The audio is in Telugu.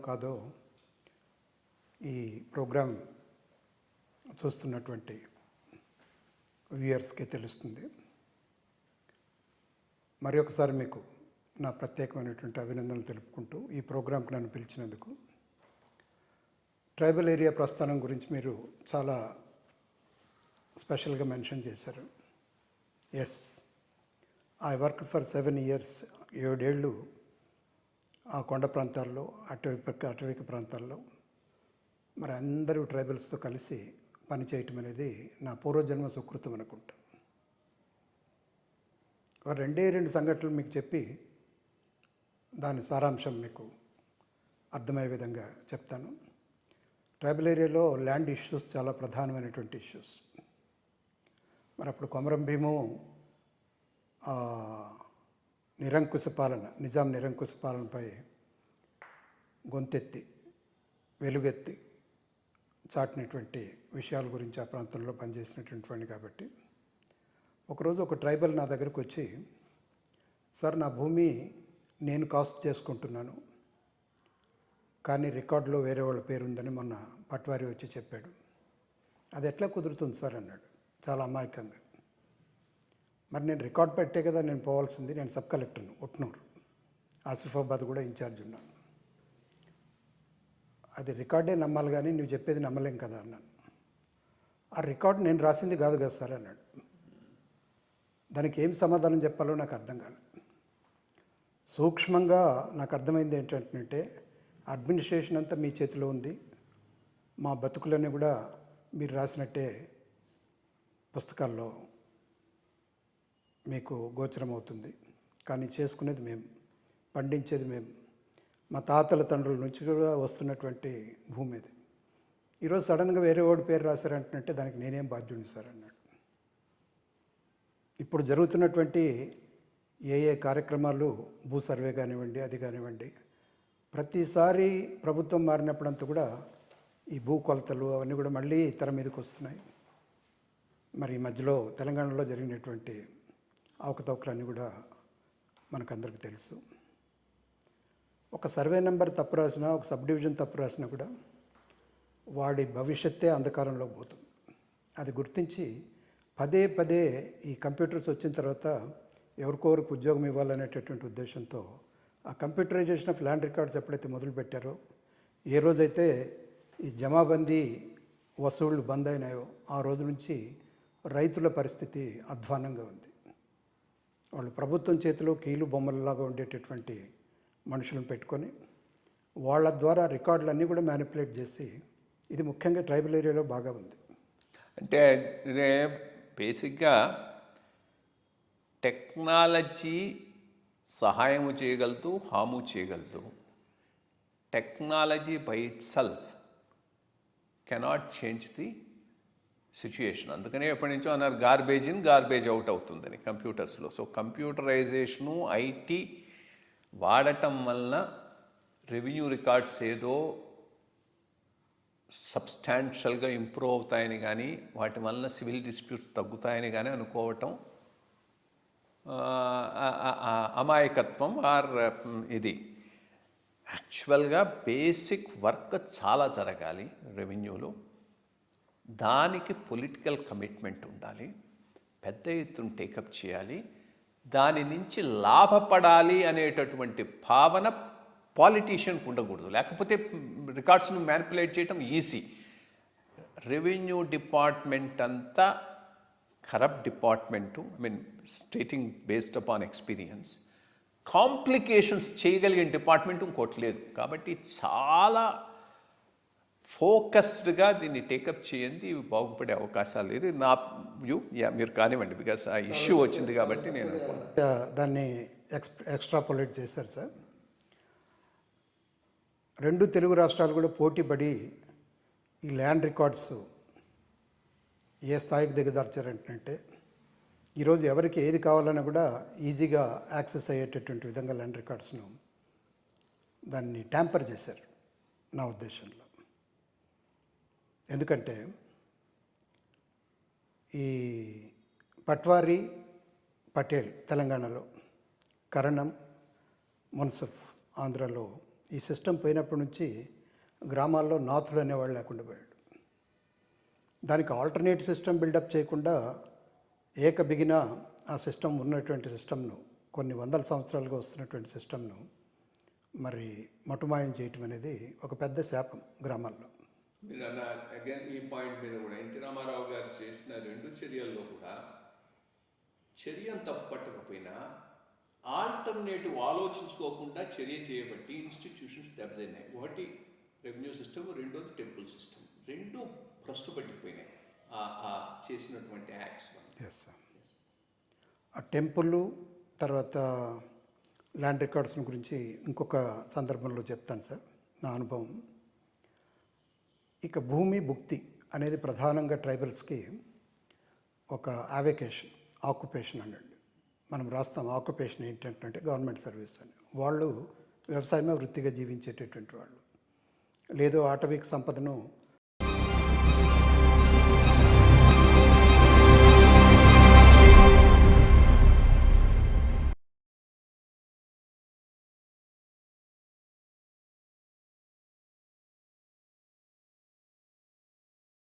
కాదో ఈ ప్రోగ్రాం చూస్తున్నటువంటి వ్యూయర్స్కి తెలుస్తుంది. మరి ఒకసారి మీకు నా ప్రత్యేకమైనటువంటి అభినందనలు తెలుపుకుంటూ ఈ ప్రోగ్రాంకి నన్ను పిలిచినందుకు. ట్రైబల్ ఏరియా ప్రస్థానం గురించి మీరు చాలా స్పెషల్గా మెన్షన్ చేశారు. Yes, I work for 7 years, 7 ఏళ్ళు ఆ కొండ ప్రాంతాల్లో, అటవిక ప్రాంతాల్లో మరి అందరూ ట్రైబల్స్తో కలిసి పనిచేయటం అనేది నా పూర్వజన్మ సుకృతం అనుకుంటా. ఒక 2 సంఘటనలు మీకు చెప్పి దాని సారాంశం మీకు అర్థమయ్యే విధంగా చెప్తాను. ట్రైబల్ ఏరియాలో ల్యాండ్ ఇష్యూస్ చాలా ప్రధానమైనటువంటి ఇష్యూస్. మరి అప్పుడు కొమరం భీము నిజాం నిరంకుశ పాలనపై గొంతెత్తి వెలుగెత్తి చాటినటువంటి విషయాల గురించి ఆ ప్రాంతంలో పనిచేసినటువంటి కాబట్టి ఒకరోజు ఒక ట్రైబల్ నా దగ్గరకు వచ్చి, సార్ నా భూమి నేను కాస్ట్ చేసుకుంటున్నాను కానీ రికార్డులో వేరే వాళ్ళ పేరు ఉందని మొన్న పట్వారి వచ్చి చెప్పాడు. అది ఎట్లా కుదురుతుంది సార్ అన్నాడు చాలా అమాయకంగా. మరి నేను రికార్డ్ పెట్టే కదా నేను పోవాల్సింది, నేను సబ్ కలెక్టర్ను ఉట్నూరు, ఆసిఫాబాద్ కూడా ఇన్ఛార్జ్ ఉన్నాను. అది రికార్డే నమ్మాలి కానీ నువ్వు చెప్పేది నమ్మలేం కదా అన్నాను. ఆ రికార్డు నేను రాసింది కాదు కదా సార్ అన్నాడు. దానికి ఏం సమాధానం చెప్పాలో నాకు అర్థం కాలేదు. సూక్ష్మంగా నాకు అర్థమైంది ఏంటంటే అడ్మినిస్ట్రేషన్ అంతా మీ చేతిలో ఉంది, మా బతుకులన్నీ కూడా మీరు రాసినట్టే పుస్తకాల్లో మీకు గోచరం అవుతుంది, కానీ చేసుకునేది మేము, పండించేది మేము, మా తాతల తండ్రుల నుంచి కూడా వస్తున్నటువంటి భూమి ఇది. ఈరోజు సడన్గా వేరే వాడి పేరు రాశారంటే దానికి నేనేం బాధ్యుడిని సార్ అన్నాడు. ఇప్పుడు జరుగుతున్నటువంటి ఏ కార్యక్రమాలు, భూ సర్వే కానివ్వండి, అది కానివ్వండి, ప్రతిసారి ప్రభుత్వం మారినప్పుడంతా కూడా ఈ భూ కొలతలు అవన్నీ కూడా మళ్ళీ తెర మీదకి వస్తున్నాయి. మరి ఈ మధ్యలో తెలంగాణలో జరిగినటువంటి అవకతవకలన్నీ కూడా మనకందరికీ తెలుసు. ఒక సర్వే నెంబర్ తప్పు రాసినా, ఒక సబ్ డివిజన్ తప్పు రాసినా కూడా వాడి భవిష్యత్తే అంధకారంలో పోతుంది. అది గుర్తించి పదే ఈ కంప్యూటర్స్ వచ్చిన తర్వాత ఎవరికొవరికి ఉద్యోగం ఇవ్వాలనేటటువంటి ఉద్దేశంతో ఆ కంప్యూటరైజేషన్ ఆఫ్ ల్యాండ్ రికార్డ్స్ ఎప్పుడైతే మొదలుపెట్టారో, ఏ రోజైతే ఈ జమాబందీ వసూళ్లు బంద్ అయినాయో ఆ రోజు నుంచి రైతుల పరిస్థితి అధ్వానంగా ఉంది. వాళ్ళు ప్రభుత్వం చేతిలో కీలు బొమ్మలలాగా ఉండేటటువంటి మనుషులను పెట్టుకొని వాళ్ళ ద్వారా రికార్డులన్నీ కూడా మ్యానిపులేట్ చేసి, ఇది ముఖ్యంగా ట్రైబల్ ఏరియాలో బాగా ఉంది. అంటే ఇదే బేసిక్గా టెక్నాలజీ సహాయము చేయగలదు, హాము చేయగలదు. Technology by it self cannot change the situation. అందుకనే ఎప్పటి నుంచో అన్నారు గార్బేజ్ ఇన్ గార్బేజ్ అవుట్ అవుతుందని కంప్యూటర్స్లో. సో కంప్యూటరైజేషను, ఐటీ వాడటం వలన రెవెన్యూ రికార్డ్స్ ఏదో సబ్స్టాన్షియల్గా ఇంప్రూవ్ అవుతాయని కానీ, వాటి వలన సివిల్ డిస్ప్యూట్స్ తగ్గుతాయని కానీ అనుకోవటం అమాయకత్వం ఆర్ ఇది. యాక్చువల్గా బేసిక్ వర్క్ చాలా జరగాలి రెవెన్యూలో. దానికి పొలిటికల్ కమిట్మెంట్ ఉండాలి, పెద్ద ఎత్తున టేకప్ చేయాలి, దాని నుంచి లాభపడాలి అనేటటువంటి భావన పాలిటీషియన్కి ఉండకూడదు. లేకపోతే రికార్డ్స్ను మ్యానిపులేట్ చేయటం ఈజీ. రెవెన్యూ డిపార్ట్మెంట్ అంతా corrupt department, stating based upon experience. Complications చేయగలిగిన డిపార్ట్మెంట్ ఇంకోటి లేదు. కాబట్టి చాలా ఫోకస్డ్గా దీన్ని టేకప్ చేయండి, ఇవి బాగుపడే అవకాశాలు లేదు నా వ్యూ. మీరు కానివ్వండి, బికాస్ ఆ ఇష్యూ వచ్చింది కాబట్టి నేను దాన్ని ఎక్స్ట్రాపోలేట్ చేశారు సార్. 2 తెలుగు రాష్ట్రాలు కూడా పోటీపడి ఈ ల్యాండ్ రికార్డ్స్ ఏ స్థాయికి దిగదార్చారంటే ఈరోజు ఎవరికి ఏది కావాలన్నా కూడా ఈజీగా యాక్సెస్ అయ్యేటటువంటి విధంగా ల్యాండ్ రికార్డ్స్ను దాన్ని ట్యాంపర్ చేశారు నా ఉద్దేశంలో. ఎందుకంటే ఈ పట్వారి, పటేల్ తెలంగాణలో, కరణం, మున్సఫ్ ఆంధ్రాలో ఈ సిస్టమ్ పోయినప్పటి నుంచి గ్రామాల్లో నాథులు అనేవాళ్ళు లేకుండా పోయాడు. దానికి ఆల్టర్నేట్ సిస్టమ్ బిల్డప్ చేయకుండా బిగిన ఆ సిస్టమ్ ఉన్నటువంటి సిస్టమ్ను, కొన్ని వందల సంవత్సరాలుగా వస్తున్నటువంటి సిస్టమ్ను మరి మటుమాయం చేయటం అనేది ఒక పెద్ద శాపం గ్రామాల్లో. మీరు అన్న అగైన్ ఈ పాయింట్ మీద కూడా ఎన్టీ రామారావు గారు చేసిన 2 చర్యల్లో కూడా చర్యను తప్పు పట్టకపోయినా ఆల్టర్నేటివ్ ఆలోచించుకోకుండా చర్య చేయబట్టి ఇన్స్టిట్యూషన్స్ దెబ్బతిన్నాయి. ఒకటి రెవెన్యూ సిస్టమ్, రెండోది టెంపుల్ సిస్టమ్. 2 భ్రష్టు పట్టిపోయినాయి ఆ చేసినటువంటి యాక్ట్స్ వల్ల. Yes sir. ఆ టెంపుల్ తర్వాత ల్యాండ్ రికార్డ్స్ గురించి ఇంకొక సందర్భంలో చెప్తాను సార్, నా అనుభవం. ఇక భూమి భుక్తి అనేది ప్రధానంగా ట్రైబల్స్కి ఒక ఆవేకేషన్, ఆక్యుపేషన్ అనండి. మనం రాస్తాం ఆక్యుపేషన్ ఏంటంటే గవర్నమెంట్ సర్వీస్ అని. వాళ్ళు వ్యవసాయమే వృత్తిగా జీవించేటటువంటి వాళ్ళు, లేదో ఆటవిక సంపదను